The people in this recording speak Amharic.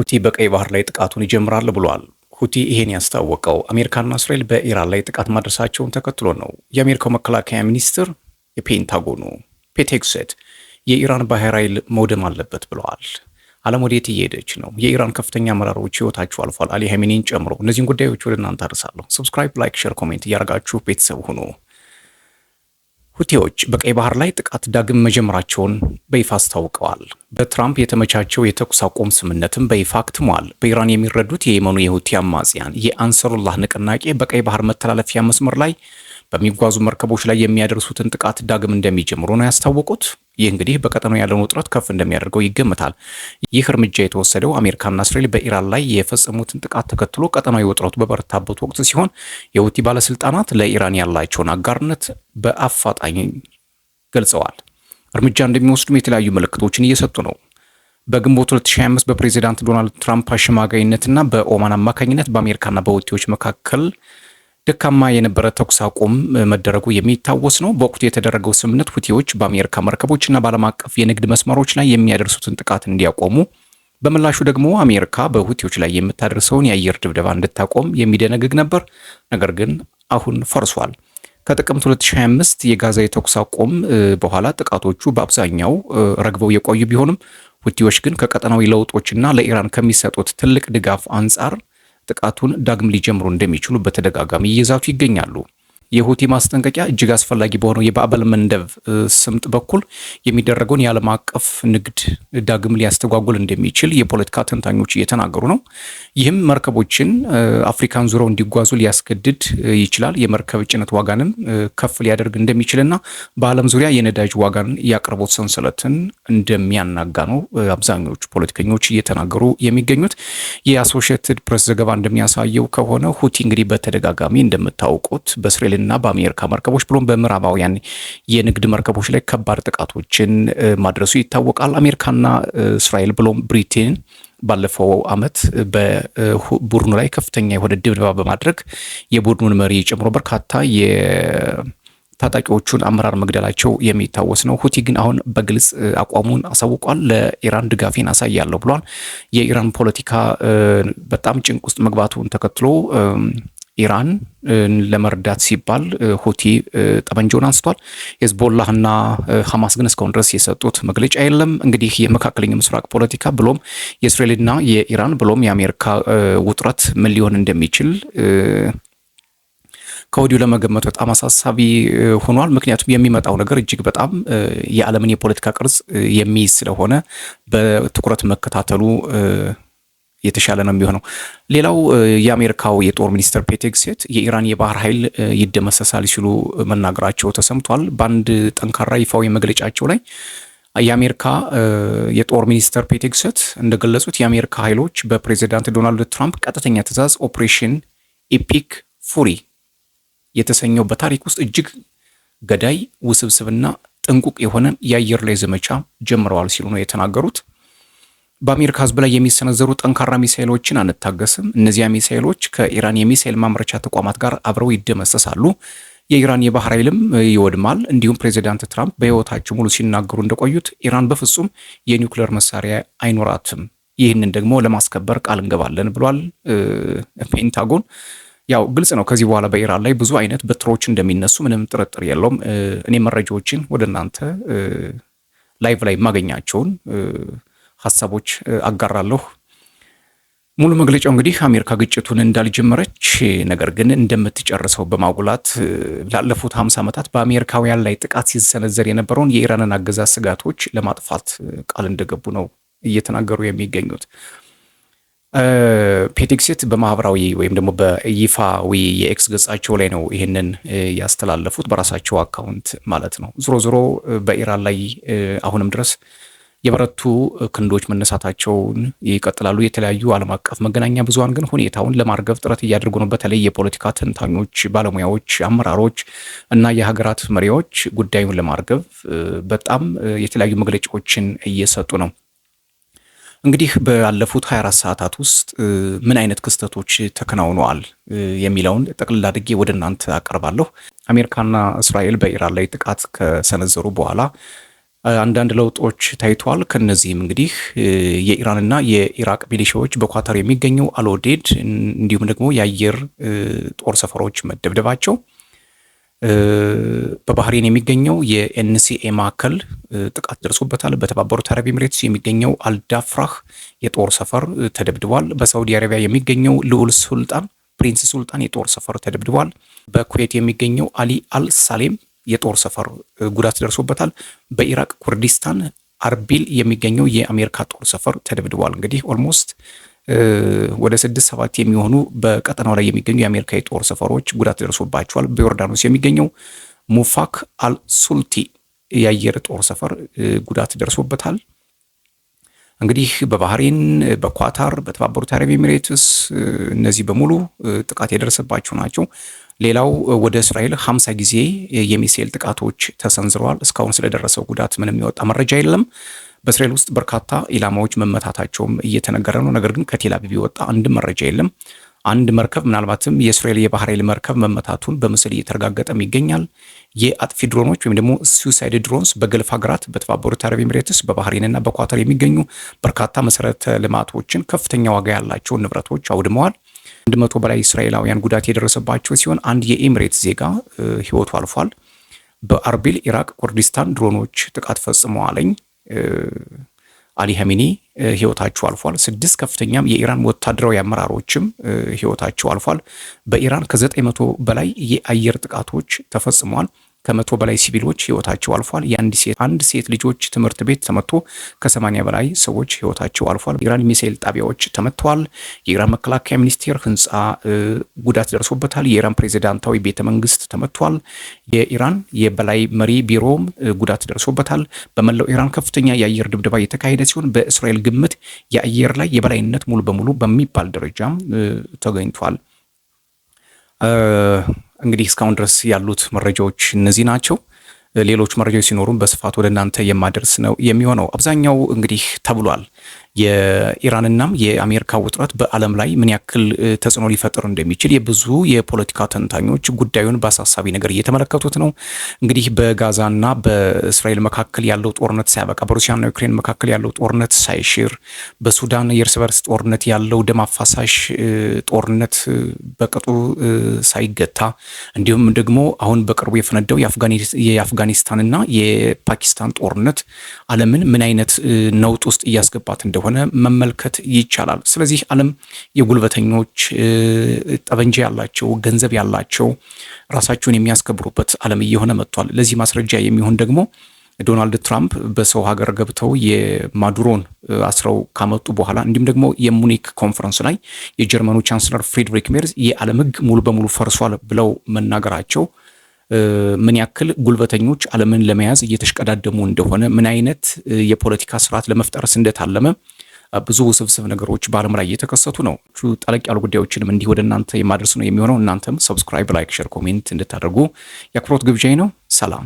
ሁቲ በቀይ ባህር ላይ ጥቃቱን ይጀምራል ብሏል። ሁቲ ይሄን ያስታወቀው አሜሪካና እስራኤል በኢራን ላይ ጥቃት ማድረሳቸውን ተከትሎ ነው። የአሜሪካው መከላከያ ሚኒስትር የፔንታጎኑ ፔት ሄግሴት የኢራን ባህር ኃይል መውደም አለበት ብለዋል። ዓለም ወዴት እየሄደች ነው? የኢራን ከፍተኛ አመራሮች ህይወታቸው አልፏል፣ አሊ ሀሜኒን ጨምሮ። እነዚህን ጉዳዮች ወደ እናንተ አደርሳለሁ። ሰብስክራይብ፣ ላይክ፣ ሼር፣ ኮሜንት እያደረጋችሁ ቤተሰብ ሁኑ። ሁቲዎች በቀይ ባህር ላይ ጥቃት ዳግም መጀመራቸውን በይፋ አስታውቀዋል። በትራምፕ የተመቻቸው የተኩስ አቁም ስምምነትም በይፋ አክትሟል። በኢራን የሚረዱት የየመኑ የሁቲ አማጽያን የአንሰሩላህ ንቅናቄ በቀይ ባህር መተላለፊያ መስመር ላይ በሚጓዙ መርከቦች ላይ የሚያደርሱትን ጥቃት ዳግም እንደሚጀምሩ ነው ያስታወቁት። ይህ እንግዲህ በቀጠናው ያለውን ውጥረት ከፍ እንደሚያደርገው ይገመታል። ይህ እርምጃ የተወሰደው አሜሪካና እስራኤል በኢራን ላይ የፈጸሙትን ጥቃት ተከትሎ ቀጠናዊ ውጥረቱ በበረታበት ወቅት ሲሆን የሁቲ ባለስልጣናት ለኢራን ያላቸውን አጋርነት በአፋጣኝ ገልጸዋል። እርምጃ እንደሚወስዱም የተለያዩ ምልክቶችን እየሰጡ ነው። በግንቦት 2025 በፕሬዚዳንት ዶናልድ ትራምፕ አሸማጋይነትና በኦማን አማካኝነት በአሜሪካና በሁቲዎች መካከል ደካማ የነበረ ተኩስ አቁም መደረጉ የሚታወስ ነው። በወቅቱ የተደረገው ስምምነት ሁቲዎች በአሜሪካ መርከቦችና በዓለም አቀፍ የንግድ መስመሮች ላይ የሚያደርሱትን ጥቃት እንዲያቆሙ፣ በምላሹ ደግሞ አሜሪካ በሁቲዎች ላይ የምታደርሰውን የአየር ድብደባ እንድታቆም የሚደነግግ ነበር። ነገር ግን አሁን ፈርሷል። ከጥቅምት 2025 የጋዛ የተኩስ አቁም በኋላ ጥቃቶቹ በአብዛኛው ረግበው የቆዩ ቢሆንም ሁቲዎች ግን ከቀጠናዊ ለውጦችና ለኢራን ከሚሰጡት ትልቅ ድጋፍ አንጻር ጥቃቱን ዳግም ሊጀምሩ እንደሚችሉ በተደጋጋሚ እየዛቱ ይገኛሉ። የሁቲ ማስጠንቀቂያ እጅግ አስፈላጊ በሆነው የባዕበል መንደብ ስምጥ በኩል የሚደረገውን የዓለም አቀፍ ንግድ ዳግም ሊያስተጓጉል እንደሚችል የፖለቲካ ተንታኞች እየተናገሩ ነው። ይህም መርከቦችን አፍሪካን ዙረው እንዲጓዙ ሊያስገድድ ይችላል። የመርከብ ጭነት ዋጋንም ከፍ ሊያደርግ እንደሚችልና በዓለም ዙሪያ የነዳጅ ዋጋን የአቅርቦት ሰንሰለትን እንደሚያናጋ ነው አብዛኞቹ ፖለቲከኞች እየተናገሩ የሚገኙት። የአሶሺየትድ ፕሬስ ዘገባ እንደሚያሳየው ከሆነ ሁቲ እንግዲህ በተደጋጋሚ እንደምታውቁት በእስራኤል እና በአሜሪካ መርከቦች ብሎም በምዕራባውያን የንግድ መርከቦች ላይ ከባድ ጥቃቶችን ማድረሱ ይታወቃል። አሜሪካና እስራኤል ብሎም ብሪቴን ባለፈው ዓመት በቡድኑ ላይ ከፍተኛ የሆነ ድብደባ በማድረግ የቡድኑን መሪ ጨምሮ በርካታ የታጣቂዎቹን አመራር መግደላቸው የሚታወስ ነው። ሁቲ ግን አሁን በግልጽ አቋሙን አሳውቋል። ለኢራን ድጋፌን አሳያለሁ ብሏል። የኢራን ፖለቲካ በጣም ጭንቅ ውስጥ መግባቱን ተከትሎ ኢራን ለመርዳት ሲባል ሁቲ ጠመንጃውን አንስቷል። ሄዝቦላህና ሐማስ ግን እስካሁን ድረስ የሰጡት መግለጫ የለም። እንግዲህ የመካከለኛው ምስራቅ ፖለቲካ ብሎም የእስራኤልና የኢራን ብሎም የአሜሪካ ውጥረት ምን ሊሆን እንደሚችል ከወዲሁ ለመገመት በጣም አሳሳቢ ሆኗል። ምክንያቱም የሚመጣው ነገር እጅግ በጣም የዓለምን የፖለቲካ ቅርጽ የሚይዝ ስለሆነ በትኩረት መከታተሉ የተሻለ ነው የሚሆነው። ሌላው የአሜሪካው የጦር ሚኒስትር ፔት ሄግሴት የኢራን የባህር ኃይል ይደመሰሳል ሲሉ መናገራቸው ተሰምቷል። በአንድ ጠንካራ ይፋዊ መግለጫቸው ላይ የአሜሪካ የጦር ሚኒስትር ፔት ሄግሴት እንደገለጹት የአሜሪካ ኃይሎች በፕሬዚዳንት ዶናልድ ትራምፕ ቀጥተኛ ትዕዛዝ ኦፕሬሽን ኢፒክ ፉሪ የተሰኘው በታሪክ ውስጥ እጅግ ገዳይ ውስብስብና ጥንቁቅ የሆነ የአየር ላይ ዘመቻ ጀምረዋል ሲሉ ነው የተናገሩት። በአሜሪካ ሕዝብ ላይ የሚሰነዘሩ ጠንካራ ሚሳኤሎችን አንታገስም። እነዚያ ሚሳኤሎች ከኢራን የሚሳኤል ማምረቻ ተቋማት ጋር አብረው ይደመሰሳሉ። የኢራን የባህር ኃይልም ይወድማል። እንዲሁም ፕሬዚዳንት ትራምፕ በሕይወታቸው ሙሉ ሲናገሩ እንደቆዩት ኢራን በፍጹም የኒውክሌር መሳሪያ አይኖራትም። ይህንን ደግሞ ለማስከበር ቃል እንገባለን ብሏል ፔንታጎን። ያው ግልጽ ነው ከዚህ በኋላ በኢራን ላይ ብዙ አይነት በትሮች እንደሚነሱ ምንም ጥርጥር የለውም። እኔ መረጃዎችን ወደ እናንተ ላይቭ ላይ የማገኛቸውን ሀሳቦች አጋራለሁ። ሙሉ መግለጫው እንግዲህ አሜሪካ ግጭቱን እንዳልጀመረች ነገር ግን እንደምትጨርሰው በማጉላት ላለፉት 50 ዓመታት በአሜሪካውያን ላይ ጥቃት ሲሰነዘር የነበረውን የኢራንን አገዛዝ ስጋቶች ለማጥፋት ቃል እንደገቡ ነው እየተናገሩ የሚገኙት። ፔት ሄግሴት በማህበራዊ ወይም ደግሞ በይፋዊ የኤክስ ገጻቸው ላይ ነው ይህንን ያስተላለፉት፣ በራሳቸው አካውንት ማለት ነው። ዞሮ ዞሮ በኢራን ላይ አሁንም ድረስ የበረቱ ክንዶች መነሳታቸውን ይቀጥላሉ። የተለያዩ ዓለም አቀፍ መገናኛ ብዙሃን ግን ሁኔታውን ለማርገብ ጥረት እያደረጉ ነው። በተለይ የፖለቲካ ተንታኞች፣ ባለሙያዎች፣ አመራሮች እና የሀገራት መሪዎች ጉዳዩን ለማርገብ በጣም የተለያዩ መግለጫዎችን እየሰጡ ነው። እንግዲህ ባለፉት 24 ሰዓታት ውስጥ ምን አይነት ክስተቶች ተከናውነዋል የሚለውን ጠቅልል አድርጌ ወደ እናንተ አቀርባለሁ። አሜሪካና እስራኤል በኢራን ላይ ጥቃት ከሰነዘሩ በኋላ አንዳንድ ለውጦች ታይቷል። ከነዚህም እንግዲህ የኢራንና የኢራቅ ሚሊሻዎች በኳታር የሚገኘው አልኡዴድ እንዲሁም ደግሞ የአየር ጦር ሰፈሮች መደብደባቸው፣ በባህሬን የሚገኘው የኤንሲኤ ማዕከል ጥቃት ደርሶበታል። በተባበሩት አረብ ኤሚሬትስ የሚገኘው አልዳፍራህ የጦር ሰፈር ተደብድቧል። በሳውዲ አረቢያ የሚገኘው ልዑል ሱልጣን ፕሪንስ ሱልጣን የጦር ሰፈር ተደብድቧል። በኩዌት የሚገኘው አሊ አልሳሌም የጦር ሰፈር ጉዳት ደርሶበታል። በኢራቅ ኩርዲስታን አርቢል የሚገኘው የአሜሪካ ጦር ሰፈር ተደብድቧል። እንግዲህ ኦልሞስት ወደ 6-7 የሚሆኑ በቀጠናው ላይ የሚገኙ የአሜሪካ የጦር ሰፈሮች ጉዳት ደርሶባቸዋል። በዮርዳኖስ የሚገኘው ሙፋክ አልሱልቲ የአየር ጦር ሰፈር ጉዳት ደርሶበታል። እንግዲህ በባህሬን፣ በኳታር፣ በተባበሩት አረብ ኤሚሬትስ እነዚህ በሙሉ ጥቃት የደረሰባቸው ናቸው። ሌላው ወደ እስራኤል 50 ጊዜ የሚሳኤል ጥቃቶች ተሰንዝረዋል። እስካሁን ስለደረሰው ጉዳት ምንም የወጣ መረጃ የለም። በእስራኤል ውስጥ በርካታ ኢላማዎች መመታታቸውም እየተነገረ ነው። ነገር ግን ከቴል አቪቭ የወጣ አንድ መረጃ የለም። አንድ መርከብ ምናልባትም የእስራኤል የባህር ኃይል መርከብ መመታቱን በምስል እየተረጋገጠም ይገኛል። የአጥፊ ድሮኖች ወይም ደግሞ ሱሳይድ ድሮንስ በገልፍ ሀገራት በተባበሩት አረብ ኤሚሬትስ በባህሬንና በኳታር የሚገኙ በርካታ መሰረተ ልማቶችን ከፍተኛ ዋጋ ያላቸውን ንብረቶች አውድመዋል። 100 በላይ እስራኤላውያን ጉዳት የደረሰባቸው ሲሆን አንድ የኤሚሬት ዜጋ ህይወቱ አልፏል። በአርቢል ኢራቅ ኩርዲስታን ድሮኖች ጥቃት ፈጽመዋለኝ። አሊ ሀሚኒ ህይወታቸው አልፏል። 6 ከፍተኛም የኢራን ወታደራዊ አመራሮችም ህይወታቸው አልፏል። በኢራን ከ900 በላይ የአየር ጥቃቶች ተፈጽመዋል። ከ100 በላይ ሲቪሎች ህይወታቸው አልፏል። አንድ ሴት ልጆች ትምህርት ቤት ተመቶ ከ80 በላይ ሰዎች ህይወታቸው አልፏል። የኢራን ሚሳኤል ጣቢያዎች ተመተዋል። የኢራን መከላከያ ሚኒስቴር ህንፃ ጉዳት ደርሶበታል። የኢራን ፕሬዚዳንታዊ ቤተ መንግስት ተመቷል። የኢራን የበላይ መሪ ቢሮም ጉዳት ደርሶበታል። በመላው ኢራን ከፍተኛ የአየር ድብደባ የተካሄደ ሲሆን በእስራኤል ግምት የአየር ላይ የበላይነት ሙሉ በሙሉ በሚባል ደረጃም ተገኝቷል። እንግዲህ እስካሁን ድረስ ያሉት መረጃዎች እነዚህ ናቸው። ሌሎች መረጃዎች ሲኖሩም በስፋት ወደ እናንተ የማደርስ ነው የሚሆነው። አብዛኛው እንግዲህ ተብሏል የኢራንና የአሜሪካ ውጥረት በዓለም ላይ ምን ያክል ተጽዕኖ ሊፈጥር እንደሚችል የብዙ የፖለቲካ ተንታኞች ጉዳዩን በአሳሳቢ ነገር እየተመለከቱት ነው። እንግዲህ በጋዛና በእስራኤል መካከል ያለው ጦርነት ሳያበቃ፣ በሩሲያና ዩክሬን መካከል ያለው ጦርነት ሳይሽር፣ በሱዳን የእርስ በርስ ጦርነት ያለው ደም አፋሳሽ ጦርነት በቅጡ ሳይገታ፣ እንዲሁም ደግሞ አሁን በቅርቡ የፈነዳው የአፍጋኒስታንና የፓኪስታን ጦርነት ዓለምን ምን አይነት ነውጥ ውስጥ እያስገባት እንደሆነ መመልከት ይቻላል። ስለዚህ ዓለም የጉልበተኞች ጠበንጃ ያላቸው ገንዘብ ያላቸው ራሳቸውን የሚያስከብሩበት ዓለም እየሆነ መጥቷል። ለዚህ ማስረጃ የሚሆን ደግሞ ዶናልድ ትራምፕ በሰው ሀገር ገብተው የማዱሮን አስረው ካመጡ በኋላ እንዲሁም ደግሞ የሙኒክ ኮንፈረንስ ላይ የጀርመኑ ቻንስለር ፍሬድሪክ ሜርዝ የዓለም ሕግ ሙሉ በሙሉ ፈርሷል ብለው መናገራቸው ምን ያክል ጉልበተኞች ዓለምን ለመያዝ እየተሽቀዳደሙ እንደሆነ፣ ምን አይነት የፖለቲካ ስርዓት ለመፍጠርስ እንደታለመ ብዙ ውስብስብ ነገሮች በዓለም ላይ እየተከሰቱ ነው። ጠለቅ ያሉ ጉዳዮችንም እንዲህ ወደ እናንተ የማድረስ ነው የሚሆነው። እናንተም ሰብስክራይብ፣ ላይክ፣ ሼር፣ ኮሜንት እንድታደርጉ የአክብሮት ግብዣይ ነው። ሰላም።